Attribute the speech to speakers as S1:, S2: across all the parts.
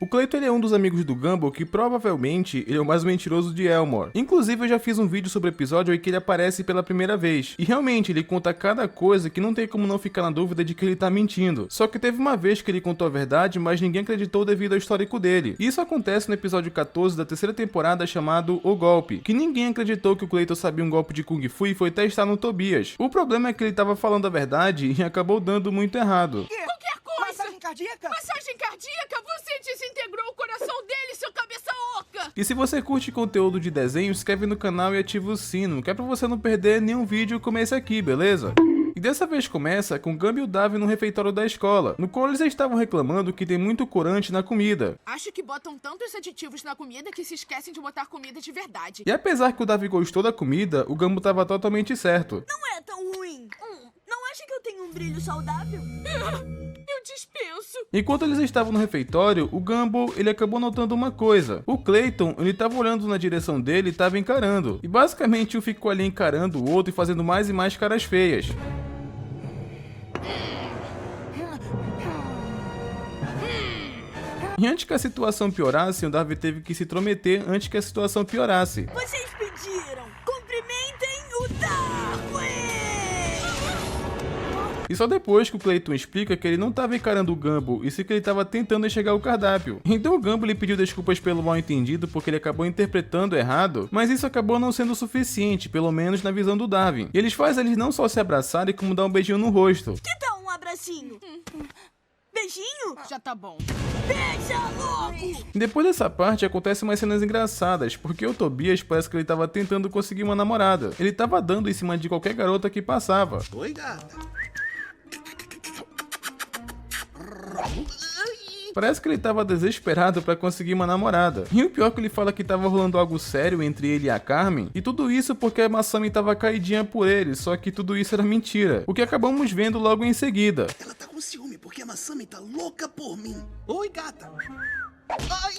S1: O Clayton ele é um dos amigos do Gumball que provavelmente ele é o mais mentiroso de Elmore. Inclusive eu já fiz um vídeo sobre o episódio em que ele aparece pela primeira vez. E realmente ele conta cada coisa que não tem como não ficar na dúvida de que ele tá mentindo. Só que teve uma vez que ele contou a verdade, mas ninguém acreditou devido ao histórico dele. E isso acontece no episódio 14 da terceira temporada chamado O Golpe, que ninguém acreditou que o Clayton sabia um golpe de Kung Fu e foi testar no Tobias. O problema é que ele tava falando a verdade e acabou dando muito errado.
S2: Qualquer coisa!
S3: Massagem cardíaca?
S2: Massagem cardíaca? Você desintegrou o coração dele, seu cabeça oca!
S1: E se você curte conteúdo de desenho, se inscreve no canal e ativa o sino, que é pra você não perder nenhum vídeo como esse aqui, beleza? E dessa vez começa com Gumby e o Davy no refeitório da escola, no qual eles estavam reclamando que tem muito corante na comida.
S2: Acho que botam tantos aditivos na comida que se esquecem de botar comida de verdade.
S1: E apesar que o Davy gostou da comida, o Gumball tava totalmente certo.
S4: Não é tão ruim. Não acha que eu tenho um brilho saudável?
S2: Eu dispenso.
S1: Enquanto eles estavam no refeitório, o Gumball ele acabou notando uma coisa. O Clayton ele tava olhando na direção dele e tava encarando. E basicamente um ficou ali encarando o outro e fazendo mais e mais caras feias. E antes que a situação piorasse, o Davy teve que se intrometer antes que a situação piorasse.
S4: Vocês pediram. Cumprimentem o Darwin!
S1: E só depois que o Clayton explica que ele não estava encarando o Gumball, e sim que ele estava tentando enxergar o cardápio. Então o Gumball lhe pediu desculpas pelo mal entendido porque ele acabou interpretando errado, mas isso acabou não sendo suficiente, pelo menos na visão do Darwin. E eles fazem eles não só se abraçarem, como dar um beijinho no rosto.
S4: Que tal um abracinho? Beijinho?
S2: Já tá bom.
S4: Beija logo!
S1: Depois dessa parte, acontecem umas cenas engraçadas, porque o Tobias parece que ele estava tentando conseguir uma namorada. Ele estava dando em cima de qualquer garota que passava.
S5: Oi, gata.
S1: Parece que ele estava desesperado para conseguir uma namorada. E o pior é que ele fala que estava rolando algo sério entre ele e a Carmen, e tudo isso porque a Masami estava caidinha por ele, só que tudo isso era mentira, o que acabamos vendo logo em seguida.
S5: Ela tá com ciúme porque a Masami tá louca por mim. Oi, gata. Ai.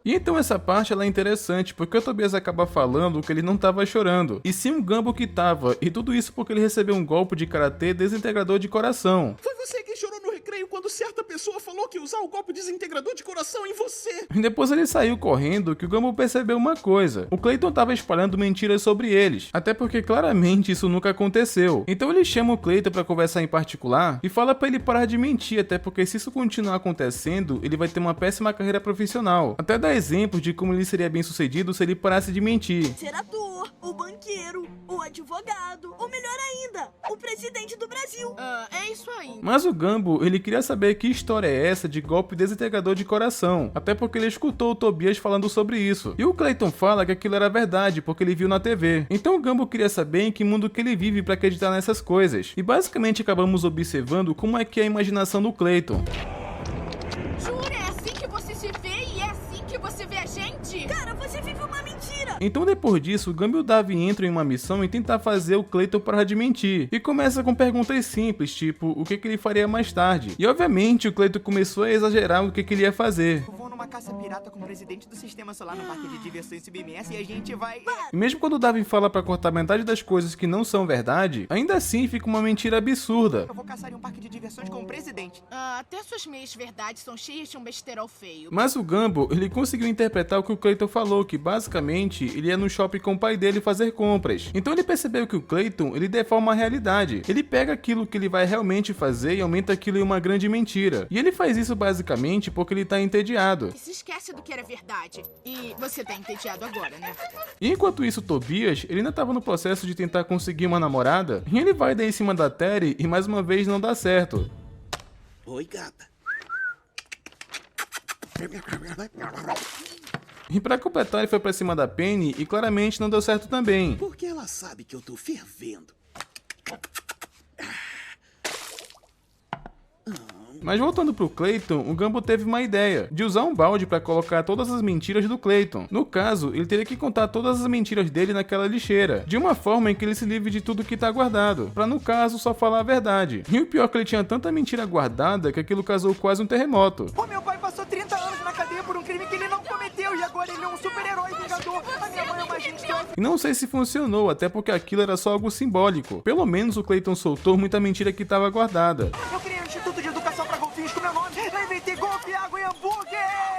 S1: E então essa parte ela é interessante, porque o Tobias acaba falando que ele não estava chorando, e sim o Gumball que tava, e tudo isso porque ele recebeu um golpe de karatê desintegrador de coração.
S5: Foi você que chorou no recreio quando certa pessoa falou que ia usar o golpe desintegrador de coração em você.
S1: E depois ele saiu correndo que o Gumball percebeu uma coisa. O Clayton tava espalhando mentiras sobre eles, até porque claramente isso nunca aconteceu. Então ele chama o Clayton pra conversar em particular e fala pra ele parar de mentir, até porque se isso continuar acontecendo, ele vai ter uma péssima carreira profissional. Até dá exemplos de como ele seria bem sucedido se ele parasse de mentir.
S4: Ser ator, o banqueiro, o advogado, ou melhor ainda, o presidente do Brasil.
S2: É isso aí.
S1: Mas o Gumball, ele queria saber que história é essa de golpe desintegrador de coração, até porque ele escutou o Tobias falando sobre isso. E o Clayton fala que aquilo era verdade, porque ele viu na TV. Então o Gumball queria saber em que mundo que ele vive pra acreditar nessas coisas. E basicamente acabamos observando como é que é a imaginação do Clayton.
S2: Jura? É assim que você se vê e é assim que você vê a gente?
S4: Cara, você vive uma mentira.
S1: Então depois disso, o Gumball e o Davy entram em uma missão e tentar fazer o Clayton parar de mentir. E começa com perguntas simples, tipo, o que ele faria mais tarde. E obviamente o Clayton começou a exagerar o que ele ia fazer.
S3: Eu vou numa caça pirata com o presidente do sistema solar no parque de diversões submersa e a gente vai...
S1: E mesmo quando o Davy fala pra cortar metade das coisas que não são verdade, ainda assim fica uma mentira absurda.
S3: Eu vou caçar em um parque de diversões com o presidente.
S2: Até suas meias verdades são cheias de um besterol feio.
S1: Mas o Gumball, ele conseguiu interpretar o que o Clayton falou, que basicamente ele ia no shopping com o pai dele fazer compras. Então ele percebeu que o Clayton, ele deforma a realidade. Ele pega aquilo que ele vai realmente fazer e aumenta aquilo em uma grande mentira. E ele faz isso basicamente porque ele tá entediado.
S2: E se esquece do que era verdade. E você tá entediado agora, né?
S1: E enquanto isso, Tobias, ele ainda tava no processo de tentar conseguir uma namorada, e ele vai dar em cima da Terry e mais uma vez não dá certo.
S5: Oi, gata.
S1: E pra completar, ele foi pra cima da Penny e claramente não deu certo também.
S5: Porque ela sabe que eu tô fervendo.
S1: Mas voltando pro Clayton, o Gumball teve uma ideia, de usar um balde pra colocar todas as mentiras do Clayton. No caso, ele teria que contar todas as mentiras dele naquela lixeira, de uma forma em que ele se livre de tudo que tá guardado, pra no caso só falar a verdade. E o pior é que ele tinha tanta mentira guardada que aquilo causou quase um terremoto.
S3: O meu pai passou 30 anos na cadeia por um crime que ele não cometeu e agora ele é um super-herói vingador. A minha mãe é uma agente doida.
S1: E não sei se funcionou, até porque aquilo era só algo simbólico. Pelo menos o Clayton soltou muita mentira que tava guardada.
S3: Eu criei um instituto de educação pra golfinhos com meu nome. Eu inventei golfe, água e hambúrguer.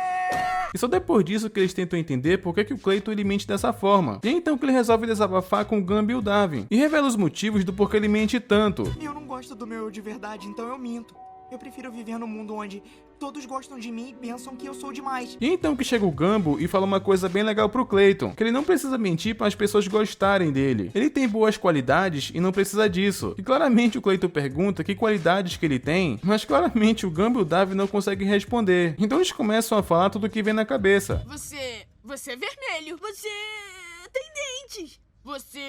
S1: E só depois disso que eles tentam entender por que o Clayton ele mente dessa forma. E é então que ele resolve desabafar com o Gumby e o Darwin, e revela os motivos do porquê ele mente tanto.
S3: Eu não gosto do meu eu de verdade, então eu minto. Eu prefiro viver num mundo onde todos gostam de mim e pensam que eu sou demais.
S1: E então que chega o Gumbo e fala uma coisa bem legal pro Clayton, que ele não precisa mentir para as pessoas gostarem dele. Ele tem boas qualidades e não precisa disso. E claramente o Clayton pergunta que qualidades que ele tem, mas claramente o Gumbo e o Darwin não conseguem responder. Então eles começam a falar tudo o que vem na cabeça.
S2: Você é vermelho.
S4: Você tem dentes.
S2: Você...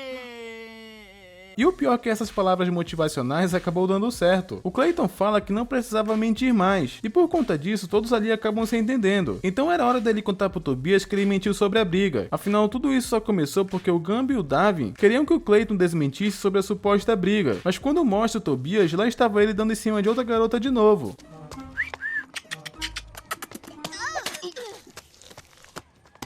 S1: E o pior é que essas palavras motivacionais acabou dando certo. O Clayton fala que não precisava mentir mais, e por conta disso todos ali acabam se entendendo. Então era hora dele contar pro Tobias que ele mentiu sobre a briga. Afinal, tudo isso só começou porque o Gumby e o Darwin queriam que o Clayton desmentisse sobre a suposta briga. Mas quando mostra o Tobias, lá estava ele dando em cima de outra garota de novo.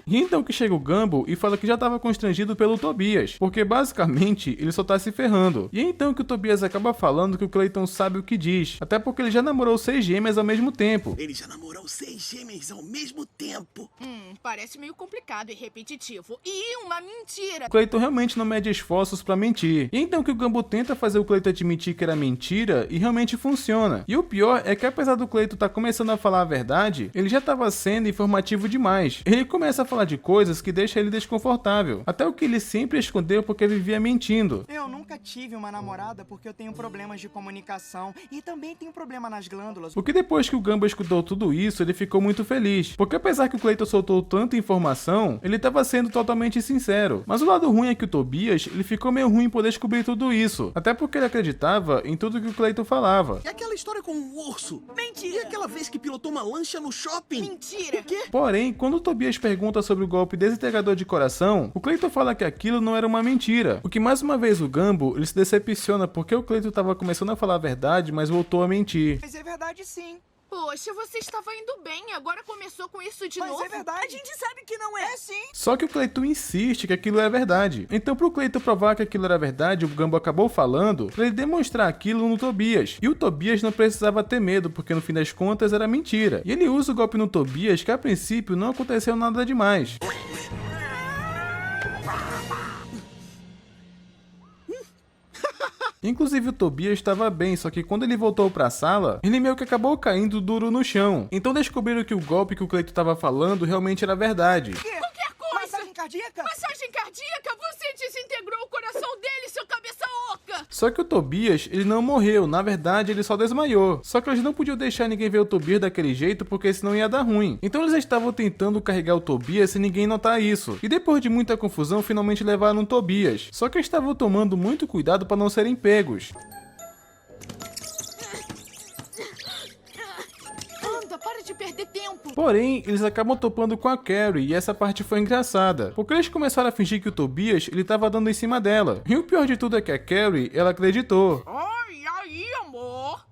S1: E então que chega o Gumbo e fala que já estava constrangido pelo Tobias, porque basicamente ele só tá se ferrando. E é então que o Tobias acaba falando que o Clayton sabe o que diz, até porque ele já namorou 6 gêmeas ao mesmo tempo.
S5: Ele já namorou 6 gêmeas ao mesmo tempo.
S2: Parece meio complicado e repetitivo. E uma mentira.
S1: O Clayton realmente não mede esforços pra mentir. E então que o Gumbo tenta fazer o Clayton admitir que era mentira e realmente funciona. E o pior é que apesar do Clayton tá começando a falar a verdade, ele já tava sendo informativo demais. Ele começa a falar de coisas que deixam ele desconfortável, até o que ele sempre escondeu porque vivia mentindo.
S3: Eu nunca tive uma namorada porque eu tenho problemas de comunicação e também tenho problema nas glândulas.
S1: Porque depois que o Gumbo escutou tudo isso, ele ficou muito feliz, porque apesar que o Clayton soltou tanta informação, ele estava sendo totalmente sincero. Mas o lado ruim é que o Tobias, ele ficou meio ruim por descobrir tudo isso, até porque ele acreditava em tudo que o Clayton falava.
S5: E aquela história com o urso?
S4: Mentira.
S5: E aquela vez que pilotou uma lancha no shopping?
S2: Mentira.
S5: O quê?
S1: Porém, quando o Tobias pergunta sobre o golpe desintegrador de coração, o Clayton fala que aquilo não era uma mentira. O que mais uma vez o Gumbo, ele se decepciona porque o Clayton estava começando a falar a verdade, mas voltou a mentir.
S3: Mas é verdade sim.
S2: Poxa, você estava indo bem, agora começou com isso de
S3: Mas
S2: novo?
S3: é verdade.
S4: A gente sabe que não é.
S3: É sim.
S1: Só que o Clayton insiste que aquilo é verdade. Então pro Clayton provar que aquilo era verdade, o Gumbo acabou falando pra ele demonstrar aquilo no Tobias. E o Tobias não precisava ter medo, porque no fim das contas era mentira. E ele usa o golpe no Tobias, que a princípio não aconteceu nada demais. Inclusive o Tobias estava bem, só que quando ele voltou pra sala, ele meio que acabou caindo duro no chão. Então descobriram que o golpe que o Clayton estava falando realmente era verdade.
S2: Qualquer coisa.
S3: Massagem cardíaca?
S2: Massagem cardíaca? Você desintegrou o coração dele, seu cabeça oca.
S1: Só que o Tobias, ele não morreu, na verdade ele só desmaiou. Só que eles não podiam deixar ninguém ver o Tobias daquele jeito, porque senão ia dar ruim. Então eles estavam tentando carregar o Tobias sem ninguém notar isso. E depois de muita confusão, finalmente levaram o Tobias. Só que eles estavam tomando muito cuidado para não serem pegos.
S2: Anda, para de perder tempo.
S1: Porém, eles acabam topando com a Carrie, e essa parte foi engraçada, porque eles começaram a fingir que o Tobias, ele tava dando em cima dela. E o pior de tudo é que a Carrie, ela acreditou.
S2: Ai, aí, amor.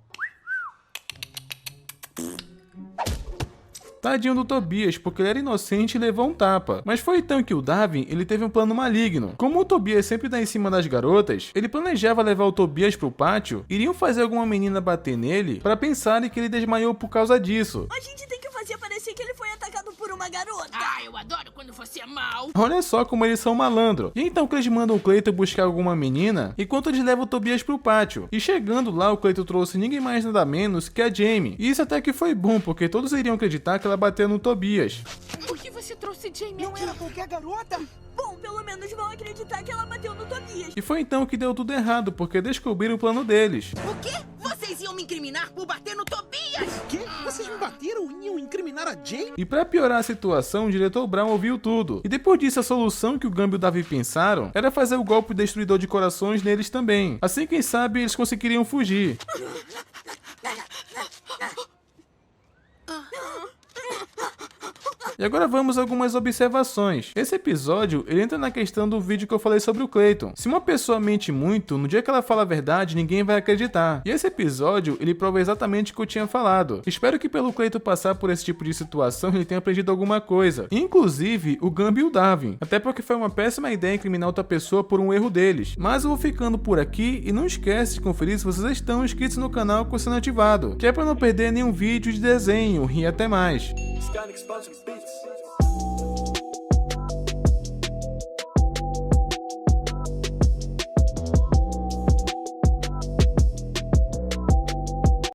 S1: Tadinho do Tobias, porque ele era inocente e levou um tapa. Mas foi então que o Darwin, ele teve um plano maligno. Como o Tobias sempre dá em cima das garotas, ele planejava levar o Tobias pro pátio, iriam fazer alguma menina bater nele, pra pensarem que ele desmaiou por causa disso.
S4: A gente tem que fazer parecer que ele foi atacado por uma garota.
S2: Ah, eu adoro quando você é mal.
S1: Olha só como eles são malandro. E então que eles mandam o Clayton buscar alguma menina, enquanto eles levam o Tobias pro pátio. E chegando lá, o Clayton trouxe ninguém mais nada menos que a Jamie. E isso até que foi bom, porque todos iriam acreditar que ela bateu no Tobias.
S2: Por que você trouxe Jamie
S3: Não
S2: aqui?
S3: era qualquer garota?
S4: Bom, pelo menos vão acreditar que ela bateu no Tobias.
S1: E foi então que deu tudo errado, porque descobriram o plano deles.
S6: O quê? Vocês iam me incriminar por bater no Tobias?
S5: O quê? Vocês me bateram e iam incriminar a Jane?
S1: E pra piorar a situação, o diretor Brown ouviu tudo. E depois disso, a solução que o Gumby e o Darwin pensaram era fazer o golpe destruidor de corações neles também. Assim, quem sabe, eles conseguiriam fugir. E agora vamos a algumas observações. Esse episódio, ele entra na questão do vídeo que eu falei sobre o Clayton. Se uma pessoa mente muito, no dia que ela fala a verdade, ninguém vai acreditar. E esse episódio, ele prova exatamente o que eu tinha falado. Espero que pelo Clayton passar por esse tipo de situação, ele tenha aprendido alguma coisa. Inclusive, o Gumby e o Darwin. Até porque foi uma péssima ideia incriminar outra pessoa por um erro deles. Mas eu vou ficando por aqui e não esquece de conferir se vocês estão inscritos no canal com o sino ativado, que é para não perder nenhum vídeo de desenho. E até mais.
S7: Skynet expansion speech.
S3: Tobias.